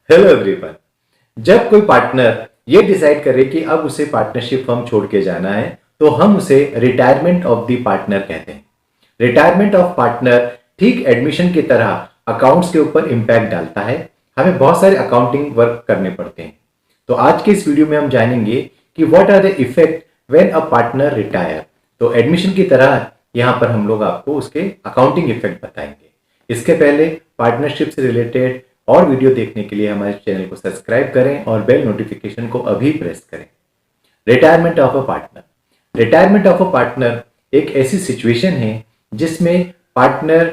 Hello everyone. जब कोई partner ये डिसाइड करे कि अब उसे पार्टनरशिप फर्म छोड़ के जाना है तो हम उसे रिटायरमेंट ऑफ द पार्टनर कहते हैं। रिटायरमेंट ऑफ पार्टनर ठीक एडमिशन की तरह अकाउंट्स के ऊपर इम्पैक्ट डालता है। हमें बहुत सारे अकाउंटिंग वर्क करने पड़ते हैं। तो आज के इस वीडियो में हम जानेंगे कि what are the effect when a partner retire. तो एडमिशन की तरह यहाँ पर हम लोग आपको उसके अकाउंटिंग इफेक्ट बताएंगे। इसके पहले पार्टनरशिप से रिलेटेड और वीडियो देखने के लिए हमारे चैनल को सब्सक्राइब करें और बेल नोटिफिकेशन को अभी प्रेस करें। Retirement of a partner. Retirement of a partner एक ऐसी सिचुएशन है जिसमें पार्टनर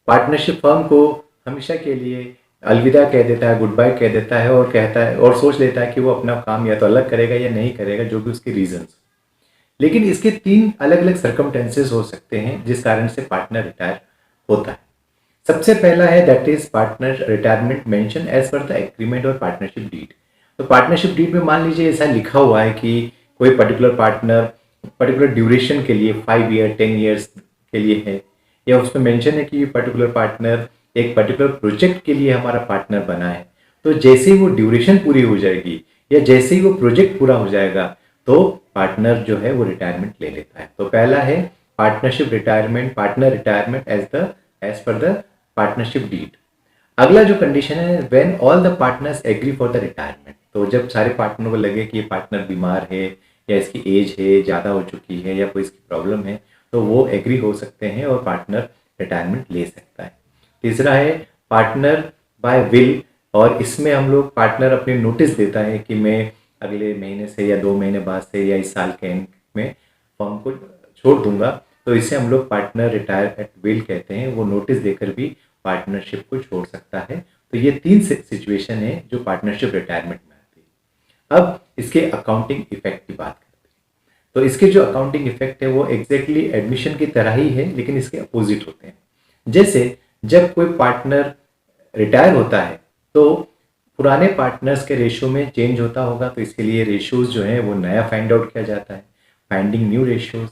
पार्टनरशिप फर्म को हमेशा के लिए अलविदा कह देता है, गुड बाय कह देता है और कहता है और सोच लेता है कि वो अपना काम या तो अलग करेगा या नहीं करेगा, जो भी उसके रीजंस। लेकिन इसके तीन अलग अलग सर्कमटेंसेस हो सकते हैं जिस कारण से पार्टनर रिटायर होता है। सबसे पहला है that is partner retirement mention as per the agreement और पार्टनरशिप डीड। तो पार्टनरशिप डीड में मान लीजिए ऐसा लिखा हुआ है कि कोई पर्टिकुलर पार्टनर पर्टिकुलर ड्यूरेशन के लिए 5 ईयर 10 ईयर्स के लिए है, या उसमें मेंशन है कि पर्टिकुलर पार्टनर एक पर्टिकुलर प्रोजेक्ट के लिए हमारा पार्टनर बना है। तो जैसे ही वो ड्यूरेशन पूरी हो जाएगी या जैसे ही वो प्रोजेक्ट पूरा हो जाएगा तो पार्टनर जो है वो रिटायरमेंट ले लेता है। तो पहला है partnership retirement, partner retirement as per the partnership deed. अगला जो कंडीशन है when all the partners agree for the retirement. तो जब सारे पार्टनर को लगे कि ये पार्टनर बीमार है या इसकी एज है, ज़्यादा हो चुकी है या कोई इसकी प्रॉब्लम है, तो वो एग्री हो सकते हैं और पार्टनर रिटायरमेंट ले सकता है। तीसरा है पार्टनर बाय विल, और इसमें हम लोग पार्टनर अपने नोटिस देता है कि मैं अगले महीने से या 2 महीने बाद से या इस साल के एंड में फर्म को छोड़ दूंगा। तो इसे हम लोग पार्टनर रिटायर एट विल कहते हैं। वो नोटिस देकर भी पार्टनरशिप को छोड़ सकता है। तो ये तीन सिचुएशन है जो पार्टनरशिप रिटायरमेंट में आती है। अब इसके अकाउंटिंग इफेक्ट की बात करते हैं। तो इसके जो अकाउंटिंग इफेक्ट है वो एग्जैक्टली एडमिशन की तरह ही है, लेकिन इसके अपोजिट होते हैं। जैसे जब कोई पार्टनर रिटायर होता है तो पुराने पार्टनर्स के रेशियो में चेंज होता होगा, तो इसके लिए रेशियोज जो है वो नया फाइंड आउट किया जाता है, फाइंडिंग न्यू रेशियोज।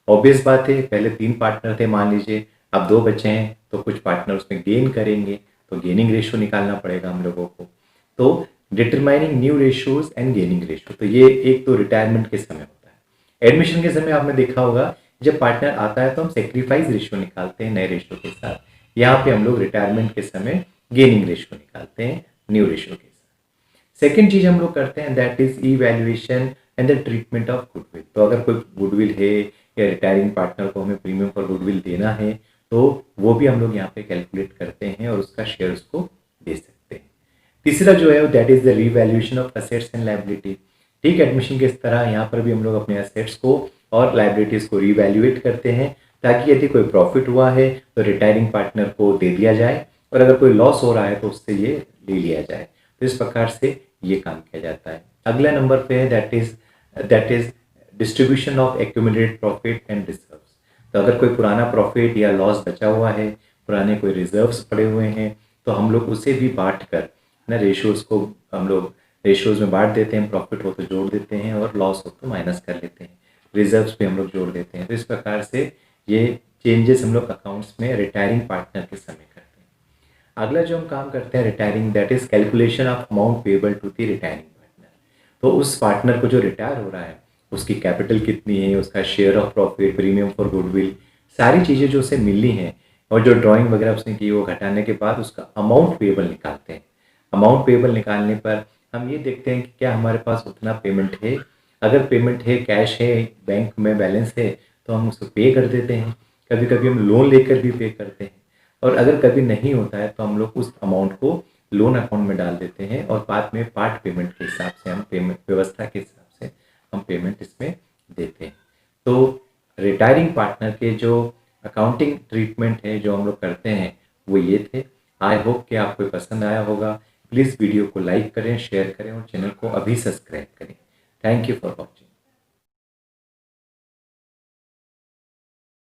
ऑब्वियस बात है, पहले 3 पार्टनर थे, मान लीजिए अब 2 बचे हैं, तो कुछ पार्टनर उसमें गेन करेंगे, तो गेनिंग रेशियो निकालना पड़ेगा हम लोगों को। तो determining new ratios and gaining ratio, तो ये एक तो रिटायरमेंट के समय होता है। एडमिशन के समय आपने देखा होगा जब पार्टनर आता है तो हम सेक्रीफाइस रेशियो निकालते हैं नए रेशियो के साथ। यहाँ पे हम लोग रिटायरमेंट के समय गेनिंग रेशियो निकालते हैं न्यू रेशियो के साथ। सेकेंड चीज हम लोग करते हैं that is evaluation and the treatment of goodwill. तो अगर कोई गुडविल है या रिटायरिंग पार्टनर को हमें प्रीमियम फॉर गुडविल देना है तो वो भी हम लोग यहाँ पे कैलकुलेट करते हैं और उसका शेयर उसको दे सकते हैं। तीसरा जो है that is the revaluation of assets and liability. ठीक एडमिशन के इस तरह यहाँ पर भी हम लोग अपने असेट्स को और लायबिलिटीज को रीवैल्यूएट करते हैं ताकि यदि कोई प्रॉफिट हुआ है तो रिटायरिंग पार्टनर को दे दिया जाए और अगर कोई लॉस हो रहा है तो उससे ये ले लिया जाए। तो इस प्रकार से ये काम किया जाता है। अगला नंबर पे है that is distribution of accumulated profit and reserves. तो अगर कोई पुराना प्रॉफिट या लॉस बचा हुआ है, पुराने कोई रिजर्व्स पड़े हुए हैं, तो हम लोग उसे भी बांट कर ना रेशियोज को हम लोग रेशियोज में बांट देते हैं। प्रॉफिट हो तो जोड़ देते हैं और लॉस हो तो माइनस कर लेते हैं। रिजर्व्स भी हम लोग जोड़ देते हैं। तो इस प्रकार से ये चेंजेस हम लोग अकाउंट्स में रिटायरिंग पार्टनर के समय करते हैं। अगला जो हम काम करते हैं retiring that is calculation of amount payable to the retiring partner. तो उस पार्टनर को जो रिटायर हो रहा है उसकी कैपिटल कितनी है, उसका share of profit, premium for goodwill, सारी चीज़ें जो उसे मिलनी है और जो ड्राइंग वगैरह उसने की वो घटाने के बाद उसका अमाउंट पेबल निकालते हैं। अमाउंट पेबल निकालने पर हम ये देखते हैं कि क्या हमारे पास उतना पेमेंट है। अगर पेमेंट है, कैश है, बैंक में बैलेंस है, तो हम उसको पे कर देते हैं। कभी कभी हम लोन लेकर भी पे करते हैं और अगर कभी नहीं होता है तो हम लोग उस अमाउंट को लोन अकाउंट में डाल देते हैं और बाद में पार्ट पेमेंट के हिसाब से हम पेमेंट व्यवस्था के हिसाब से हम पेमेंट इसमें देते हैं। तो रिटायरिंग पार्टनर के जो अकाउंटिंग ट्रीटमेंट है जो हम लोग करते हैं वो ये थे। आई होप कि आपको पसंद आया होगा। प्लीज़ वीडियो को लाइक करें, शेयर करें और चैनल को अभी सब्सक्राइब करें। Thank you for watching.